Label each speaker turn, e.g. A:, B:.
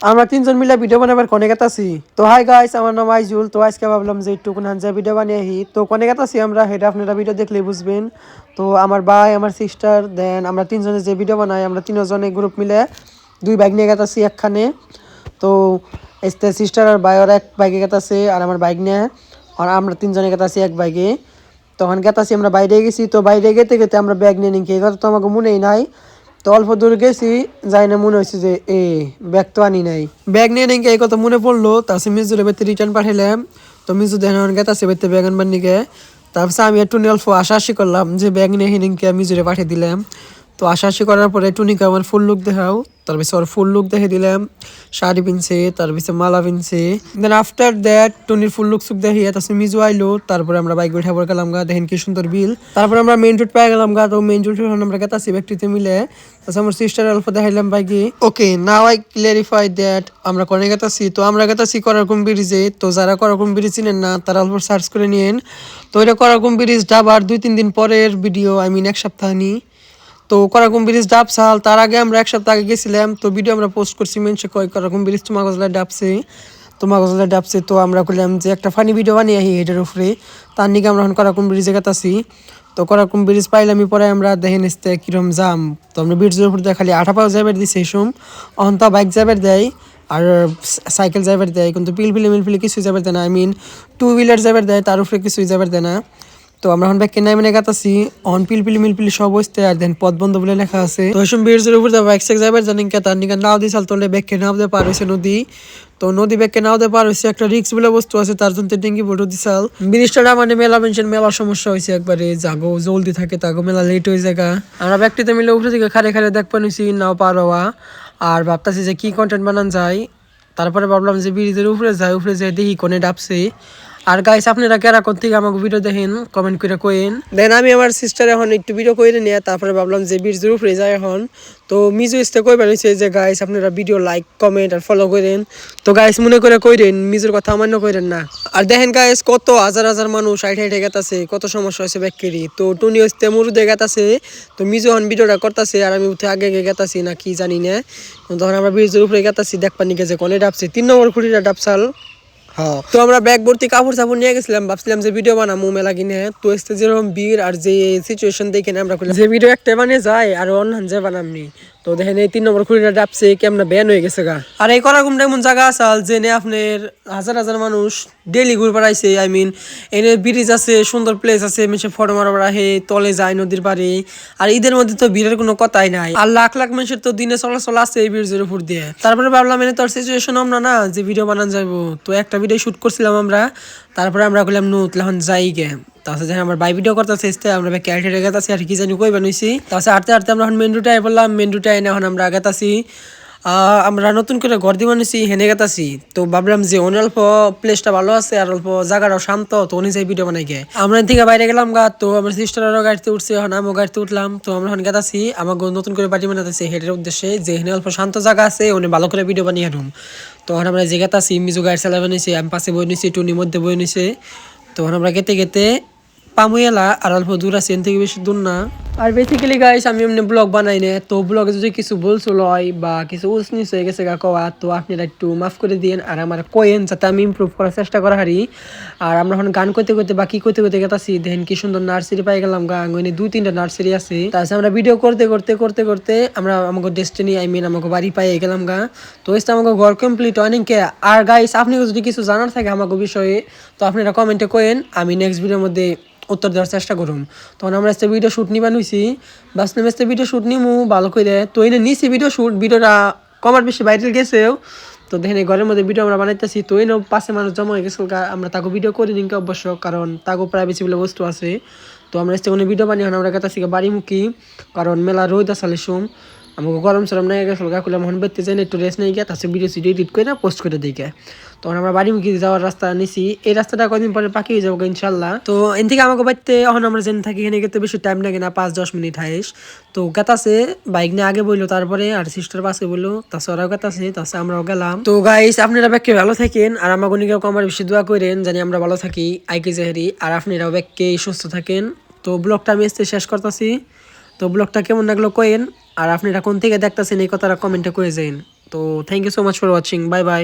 A: আমরা তিনজন মিলে ভিডিও বানাবার কোনে গেতাছি। তো হাই গাইস, আমার নাম আইজুল। তো আজকে ভাবলাম যে একটু কোন হানজা ভিডিও বানিয়ে আহি। তো কোনে গেতাছি আমরা, সেটা আপনারা ভিডিও দেখলেই বুঝবেন। তো আমার ভাই, আমার সিস্টার, দেন আমরা তিনজনে যে ভিডিও বানাই, আমরা তিনজনে গ্রুপ মিলে দুই বাইক নিয়ে গেতাছি একখানে। তো এসতে সিস্টার আর ভাই ওরা এক বাইকে গেতাছে, আর আমার বাইক নিয়ে, আর আমরা তিনজনে গেতাছি এক বাইকে। তখন গেতাছি আমরা বাইরে গেছি। তো বাইরে গেতে গেতে আমরা ব্যাগ নিয়ে নিই, এই কথা তো আমাকে মনেই নাই। তো অল্প দূর গেছি, যাই না মনে হয়েছে যে ব্যাগ তো আনি নাই। ব্যাগ নিয়ে নাকি এই কথা মনে পড়লো, তারপর মিজুরে বেতে রিটার্ন পাঠাইলাম। তো মিজু দেন গেতাছে বেতে ব্যাগ আনবার নিকে। তারপর আমি একটু অল্প আশাআশি করলাম যে ব্যাগ নিয়ে হিনিকে মিজুরে পাঠিয়ে দিলাম। তো আশাআশি করার পরে টুনিকে আমার ফুল লুক দেখাও, তারপর ওর ফুল লুক দেখে দিলাম। শাড়ি পিনছে, তারপর মালা পিনছে। দেন আফটার দ্যাট টুনির ফুল লুক সুক দেখিয়ে তারপর মিজু আইলো। তারপরে আমরা বাইক উঠে পড়ে গেলাম গা, দেখেন কি সুন্দর বিল। তারপর আমরা মেইন রোড পেয়ে গেলাম গা। তো মেইন রোড আমরা গেতাছি ব্যক্তিতে মিলে। তারপর আমার সিস্টার অল্প দেখাইলাম বাইকে। ওকে, নাও আই ক্লিয়ারিফাই দ্যাট আমরা কোনে গেতাছি। তো আমরা গেতাছি করারকুম ব্রিজে। তো যারা করারকুম ব্রিজ চিনেন না তারা অল্প সার্চ করে নিন। তো এটা করারকুম ব্রিজ ডাবার 2-3 দিন পরের ভিডিও, আই মিন এক সপ্তাহ নি। তো করাকুম ব্রিজ ডাবসাল, তার আগে আমরা এক সপ্তাহ আগে গেছিলাম। তো ভিডিও আমরা পোস্ট করছি, মেনশন কয় করাকুম ব্রিজ তোমাগজলা ডাবছে, তোমাগজলা ডাবছে। তো আমরা করলাম যে একটা ফানি ভিডিও বানিয়ে আহি এটার উপরে। তার নিকে আমরা এখন করাকুম ব্রিজে গেতাছি। তো করাকুম ব্রিজ পাইলামই, পরে আমরা দেখেন এসতে কিরম জাম। তো আমরা ব্রিজের উপর দিয়ে খালি আঠা পাও যাবার দিছি এই সোম, অহন তা বাইক যাবার দেয় আর সাইকেল যাবার দেয়, কিন্তু মিলফিলি কিছুই যাবার দেয় না। আই মিন 2 হুইলার যাবার দেয়, তার উপরে কিছুই যাবার দেয় না। তো আমরা এখন ব্যাগকে নাই মানে গাতাছি অন মিলপিলি সব বসতে, আর দেন পথ বন্ধ বলে লেখা আছে। তো ওইসব ব্রিজের উপর বাইক সাইক যাবার জানেন কে, তার নিকে নাও দিয়ে চাল তোলে ব্যাগকে নাও দিয়ে পার হয়েছে নদী। তো নদী ব্যাগকে নাও দিয়ে পার হয়েছে, একটা রিক্স বলে বস্তু আছে, তার জন্য ডেঙ্গি বোটো দিছাল। ব্রিজটা মানে মেলা মেনশন মেলা সমস্যা হয়েছে একবারে, জাগো জলদি থাকে তাগো মেলা লেট হয়ে যায়। আমরা ব্যক্তিতে মিলে উপরে থেকে খারে খারে দেখ পানিছি নাও পার হওয়া, আর ভাবতাছি যে কি কন্টেন্ট বানান যায়। তারপরে ভাবলাম যে ব্রিজের উপরে যাই দেখি কোনে ডাবছে। আর গাইস, আপনারা কারা কোন থেকে আমাকে ভিডিও দেখেন কমেন্ট করে কইেন। দেন আমি আমার সিস্টার এখন একটু ভিডিও করে নিয়ে তারপরে ভাবলাম যে ব্রিজের উপরে যাই এখন। তো মিজু ইসতে কই বানিয়েছে যে গাইস আপনারা ভিডিও লাইক কমেন্ট আর ফলো করেন। তো গাইস মনে করে কইরেন, মিজুর কথা অমান্য করেন না। আর দেখেন গাইস কত হাজার হাজার মানুষ হাইটে গেতাছে, কত সমস্যা হয়েছে ব্যাকেরি। তো টুনি ইসতে মুরুদে গেতাছে। তো মিজু এখন ভিডিওটা করতেছে, আর আমি উঠে আগে গেতাছি না কি জানি না। তখন আমরা ব্রিজের উপরে গেতাছি দেখপানি গেছে কোনে ডাবছে, 3 নম্বর খুঁটিটা ডাবসাল। হ্যাঁ, তো আমরা ব্যাগ ভর্তি কাপড় চাপড় নিয়ে গেছিলাম, ভাবছিলাম যে ভিডিও বানাবো মেলা কিনে। তো এসে যেরকম ভিড় আর যে সিচুয়েশন দেখে আমরা করলাম যে ভিডিও একটা বানিয়ে যায় আর অন্য যে বানামনি। তো দেখেন এই 3 নম্বর খুঁড়িটা ডাবছে কেমন ব্যান হয়ে গেছে গা। আর এই করাকুমটা এমন জায়গা আসাল যে আপনার হাজার হাজার মানুষ ডেলি ঘুরে বেড়াইছে। আই মিন এনে ব্রিজ আছে, সুন্দর প্লেস আছে, মেশে ফটো মারবার আহে, তলে যায় নদীর পাড়ে। আর ঈদের মধ্যে তো ভিড়ের কোনো কথাই নাই, আর লাখ লাখ মানুষের তো দিনে চলাচল আছে এই ব্রিজের উপর দিয়ে। তারপরে ভাবলাম এনে তোর সিচুয়েশন আমরা না যে ভিডিও বানান যাবো। তো একটা ভিডিও শুট করছিলাম আমরা, তারপরে আমরা করলাম নো তখন যাই গে। তারপরে যখন আমার বাই ভিডিও করতেছে আমরা ক্যারেটে গেতাছি আর কি জানি কই বানাইছি। তারপরে হাঁটতে হাঁটতে আমরা এখন মেন রুটে বললাম, মেন রুটে এনে এখন আমরা গেতাছি। আমরা নতুন করে ঘর দিয়ে বানিয়েছি হেনে গেতাছি। তো ভাবলাম যে অল্প প্লেসটা ভালো আছে আর অল্প জায়গাটাও শান্ত, তো অনুযায়ী ভিডিও বানাই গে আমরা থেকে বাইরে গেলাম গা। তো আমার সিস্টারও গাড়িতে উঠছে, এখন আমিও গাড়িতে উঠলাম। তো আমরা এখন গেতাছি আমাকে নতুন করে বাড়ি বানাতেছি হেডের উদ্দেশ্যে, যে হেনে অল্প শান্ত জায়গা আছে ওনে ভালো করে ভিডিও বানিয়ে হাঁটুম। তো এখন আমরা যে গেতাছি মিজু গাড়ি চালা বানিয়েছি, আমি পাশে বই নিছি, টুনির মধ্যে বই নিছে। তো এখন আমরা গেতে গেতে পামুয়েলা আর অল্প দূর আছে, এর থেকে বেশি দূর না। আর বেসিক্যালি গাইস আমি এমনি ব্লগ বানাই না, তো ব্লগে যদি কিছু ভুলচুল হয় বা কিছু উসনিস হয়ে গেছে গা কওয়া, তো আপনারা একটু মাফ করে দিন আর আমার কয়েন যাতে আমি ইমপ্রুভ করার চেষ্টা করা হারি। আর আমরা এখন গান করতে করতে বা কি করতে করতে গেতাছি, দেখেন কি সুন্দর নার্সারি পাই গেলাম গা। আঙ্গনে 2-3টা নার্সারি আছে। তাছাড়া আমরা ভিডিও করতে করতে করতে করতে আমরা আমাকে ডেস্টিনি আই মিন আমাকে বাড়ি পাই গেলাম গা। তো এসে আমাকে ঘর কমপ্লিট অনেকে। আর গাইস আপনি যদি কিছু জানার থাকে আমাকে বিষয়ে, তো আপনারা কমেন্টে কয়েন, আমি নেক্সট ভিডিওর মধ্যে উত্তর দেওয়ার চেষ্টা করুম। তখন আমরা একটা ভিডিও শ্যুট নিবা নিছি, বাসনে একটা ভিডিও শ্যুট নিমু ভালো করে। তো এনে নিছি ভিডিও শ্যুট, ভিডিওটা কমার বেশি ভাইরাল গেছেও। তো দেখেন এই ঘরের মধ্যে ভিডিও আমরা বানাইতেছি। তো এনে পাশে মানুষ জমা হয়ে গেছে, আমরা তাকে ভিডিও করে নিন অবশ্য, কারণ তাকে প্রাইভেসি বলে বস্তু আছে। তো আমরা একটা ভিডিও বানিয়ে আমরা কাছে বাড়ি মুখি, কারণ মেলা রোদ আসালে সোম আমাকে গরম সরম নিয়ে গেছিল গা, করলাম মন বেরতে যাই একটু রেস্ট নিয়ে গিয়ে তাছাড়া ভিডিও এডিট করে পোস্ট করে দিই। তখন আমরা বাড়ি মুখে যাওয়ার রাস্তা নিছি, এই রাস্তাটা কদিন পরে পাকি হয়ে যাবো ইনশাল্লাহ। তো এন থেকে আমাকে বাড়িতে এখন আমরা যেন থাকি এখানে গেতে বেশি টাইম লাগে না, 5-10 মিনিট হাইস। তো গেতাছে বাইক নিয়ে আগে বললো, তারপরে আর সিস্টার পাশে বললো, তাছাড়া ওরাও গেতাছে, তাছাড়া আমরাও গেলাম। তো গাইস আপনারা ব্যাগকে ভালো থাকেন আর আমাকে নিকেও আমার বেশি দোয়া করেন জানি আমরা ভালো থাকি আইকে জাহেরি, আর আপনারাও ব্যাগকে সুস্থ থাকেন। তো ব্লগটা আমি আজকে শেষ করতেছি। তো ব্লগটা কেমন লাগলো কয়েন, আর আপনারা কোন থেকে দেখতেছেন এই কথাটা কমেন্টে করে যাইন। তো thank you so much for watching, bye by.